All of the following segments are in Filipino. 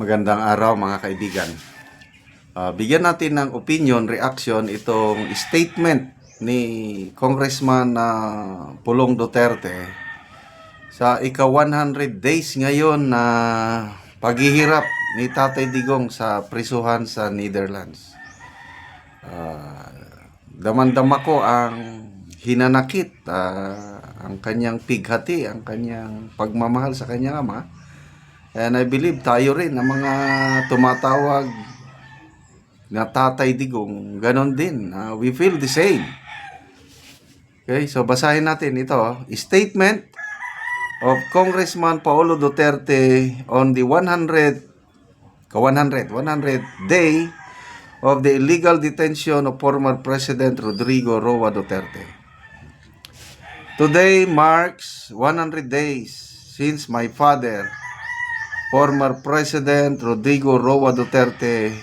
Magandang araw mga kaibigan. Bigyan natin ng opinion, reaction itong statement ni Congressman Pulong Duterte sa ika-100 days ngayon na paghihirap ni Tatay Digong sa prisuhan sa Netherlands. Damandama ko ang hinanakit, ang kanyang pighati, ang kanyang pagmamahal sa kanyang ama. And I believe tayo rin ang mga tumatawag na Tatay Digong, ganon din. We feel the same. Okay, so basahin natin ito. Statement of Congressman Paulo Duterte on the 100 day of the illegal detention of former President Rodrigo Roa Duterte. Today marks 100 days since my father, former President Rodrigo Roa Duterte,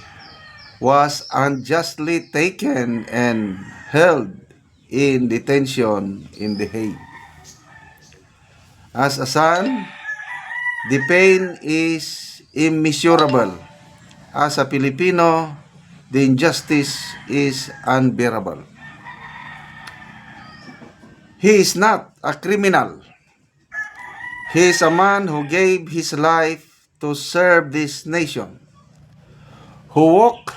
was unjustly taken and held in detention in The Hague. As a son, the pain is immeasurable. As a Filipino, the injustice is unbearable. He is not a criminal. He is a man who gave his life to serve this nation, who walk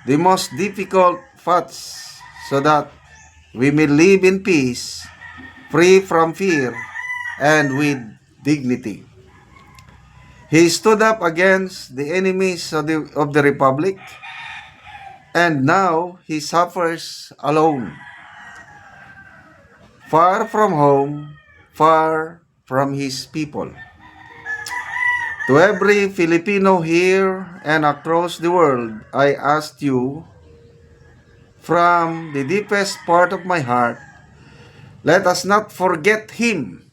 the most difficult paths so that we may live in peace, free from fear, and with dignity. He stood up against the enemies of the Republic, and now he suffers alone, far from home, far from his people. To every Filipino here and across the world, I ask you, from the deepest part of my heart, let us not forget him.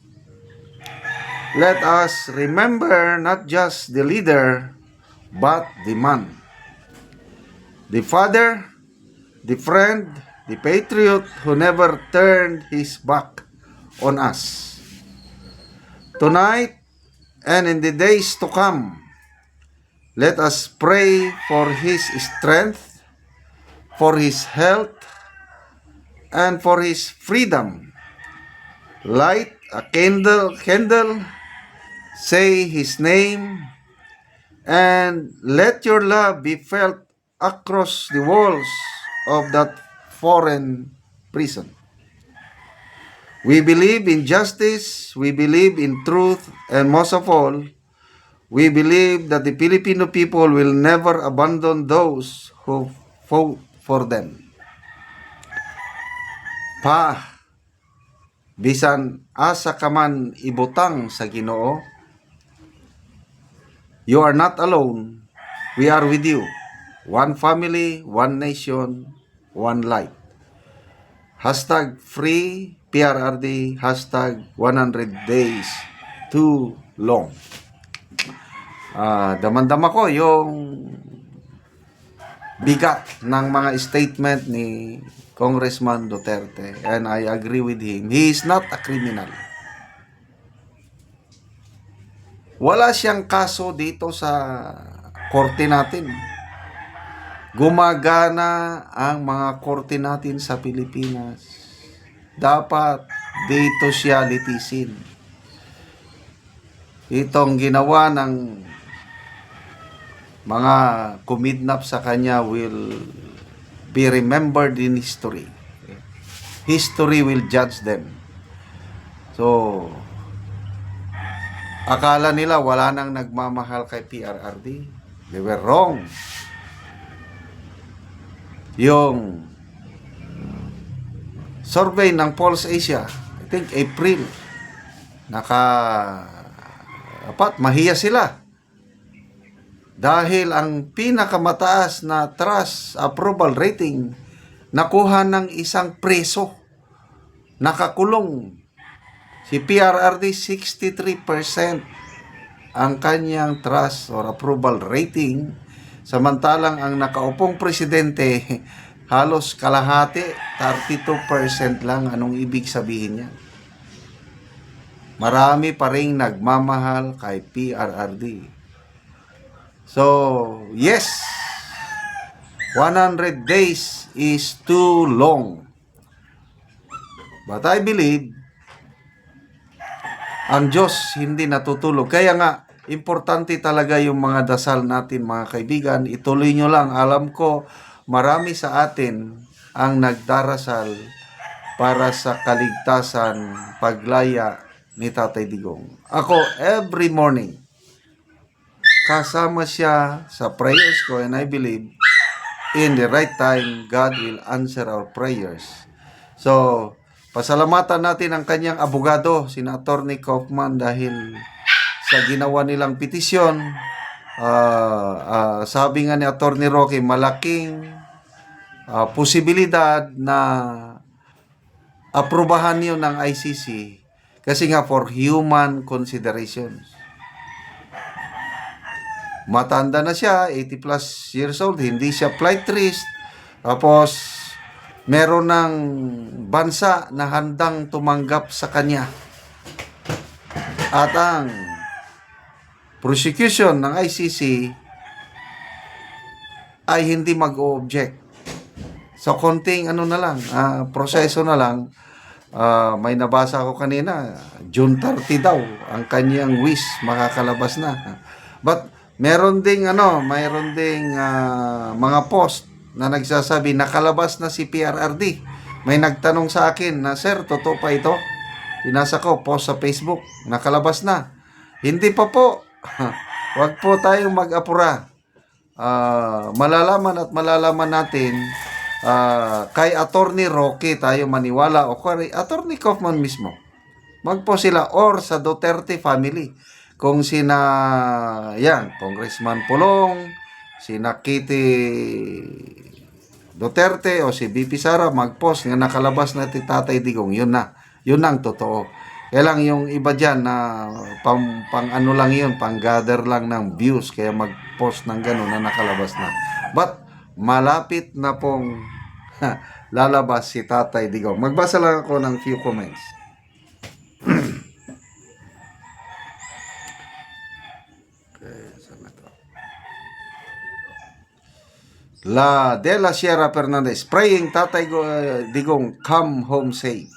Let us remember not just the leader, but the man, the father, the friend, the patriot who never turned his back on us. Tonight, and in the days to come, let us pray for his strength, for his health, and for his freedom. Light a candle, say his name, and let your love be felt across the walls of that foreign prison. We believe in justice, we believe in truth, and most of all, we believe that the Filipino people will never abandon those who fought for them. Bisan asa ka man ibutang sa Ginoo, you are not alone. We are with you. One family, one nation, one light. Hashtag free PRRD, hashtag 100 days too long. Damandama ko yung bigat ng mga statement ni Congressman Duterte, and I agree with him. He is not a criminal. Wala siyang kaso dito sa korte natin. Gumagana ang mga korte natin sa Pilipinas. Dapat dito siya litisin. Itong ginawa ng mga kumidnap sa kanya will be remembered in history. History will judge them. So, akala nila wala nang nagmamahal kay PRRD. They were wrong. Yung survey ng Pulse Asia, I think April, dapat mahiya sila. Dahil ang pinakamataas na trust approval rating nakuha ng isang preso, nakakulong. Si PRRD 63% ang kanyang trust or approval rating, samantalang ang nakaupong presidente halos kalahati, 32% lang. Anong ibig sabihin niya? Marami pa ring nagmamahal kay PRRD. So, yes, 100 days is too long. But I believe, ang Diyos hindi natutulog. Kaya nga, importante talaga yung mga dasal natin, mga kaibigan. Ituloy nyo lang. Alam ko, marami sa atin ang nagdarasal para sa kaligtasan, paglaya ni Tatay Digong. Ako, every morning, kasama siya sa prayers ko, and I believe, in the right time, God will answer our prayers. So, pasalamatan natin ang kanyang abogado, sina Attorney Kaufman, dahil sa ginawa nilang petisyon. Sabi nga ni Attorney Roque, malaking posibilidad na aprubahan yun ng ICC kasi nga for human considerations. Matanda na siya, 80 plus years old, hindi siya flight risk. Tapos, meron ng bansa na handang tumanggap sa kanya. At ang prosecution ng ICC ay hindi mag-o-object. So, konting ano na lang, proseso na lang. May nabasa ko kanina, June 30 daw, ang kanyang wish, makakalabas na. But, mayroon ding mga post na nagsasabi nakalabas na si PRRD. May nagtanong sa akin na, "Sir, totoo pa ito?" Pinasa ko post sa Facebook, nakalabas na. Hindi pa po. Huwag po tayong mag-apura. Malalaman natin kay Attorney Roque tayo maniwala o kay Attorney Kaufman mismo. Magpo sila or sa Duterte family. Kung Congressman Pulong, sina Kitty Duterte o si BP Sara mag-post nga nakalabas na ti Tatay Digong, yun ang totoo. Kaya lang yung iba dyan na pang ano lang yun, pang gather lang ng views, kaya mag-post ng gano'n na nakalabas na. But malapit na pong lalabas si Tatay Digong. Magbasa lang ako ng few comments. La de la Sierra Fernandez, praying Tatay Digong come home safe.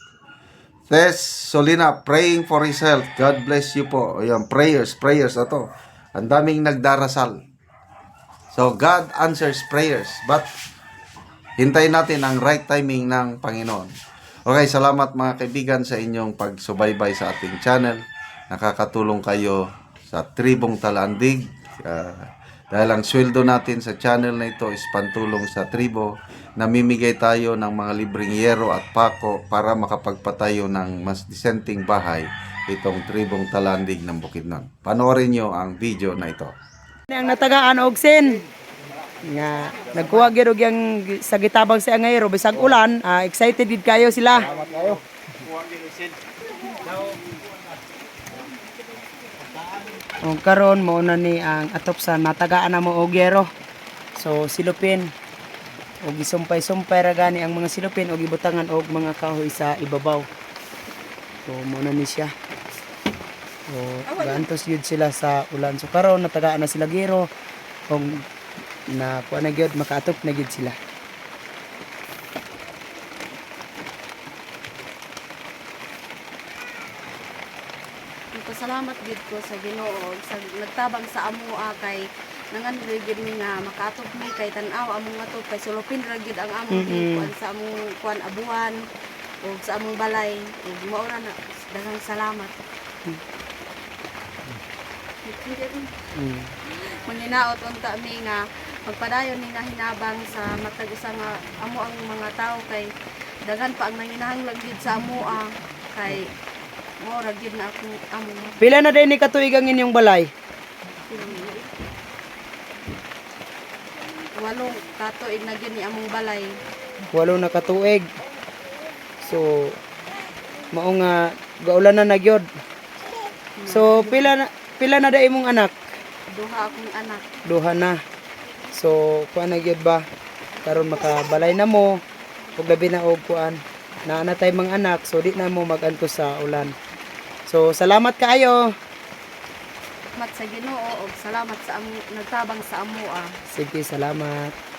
Tess Solina, praying for his health. God bless you po. Ayan, prayers ato. Ang daming nagdarasal. So God answers prayers, but hintayin natin ang right timing ng Panginoon. Okay, salamat mga kaibigan sa inyong pagsubaybay sa ating channel. Nakakatulong kayo sa Tribong Talandig. Dahil ang sweldo natin sa channel na ito is pantulong sa tribo. Namimigay tayo ng mga libreng yero at pako para makapagpatayo ng mas disenteng bahay itong Tribong Talandig ng Bukidnon. Panoorin nyo ang video na ito. Ang natagaan og sin nga nagkuha gyud og yang sa gitabang sa ngayro bisag ulan, excited gid kayo sila. Salamat kayo. O karon mo na ni ang atop sa natagaan na mo og yero. So silupin og gisumpay-sumpay ra gani ang mga silupin og ibutangan og mga kahoy sa ibabaw. So mo na ni siya. So gantos yun sila sa ulan. So karon natagaan na sila gero og na kuha na gyud makaatop na gyud sila. Salamat gid ko sa Ginoo sa nagtabang sa amoa kay nangan gid mi nga makaatop mi kay tan-aw among atop kay sulupin ra gid ang among kuan sa among kuan abuhan ug sa among balay ug mao ra na daghang salamat. Maninaot unta mi nga magpadayon ni nga hinabang sa matag usa nga amo ang mga tao kay daghan pa ang nanginahanglan gid sa amoa kay mo ra gid na ako amo. Pila na din ni katuig ang inyong balay? 8 katuig na gyud ni among balay. 8 na katuig. So mao nga gaulan na gyud. So pila na da imong anak? Duha akong anak. Duha na. So kuan na gyud ba? Karon makabalay na mo ug labi na og kuan. Na tay mga anak so di na mo maganto sa ulan. So salamat kaayo. salamat sa Ginoo ug salamat sa nagtabang sa amoa. Sige, salamat.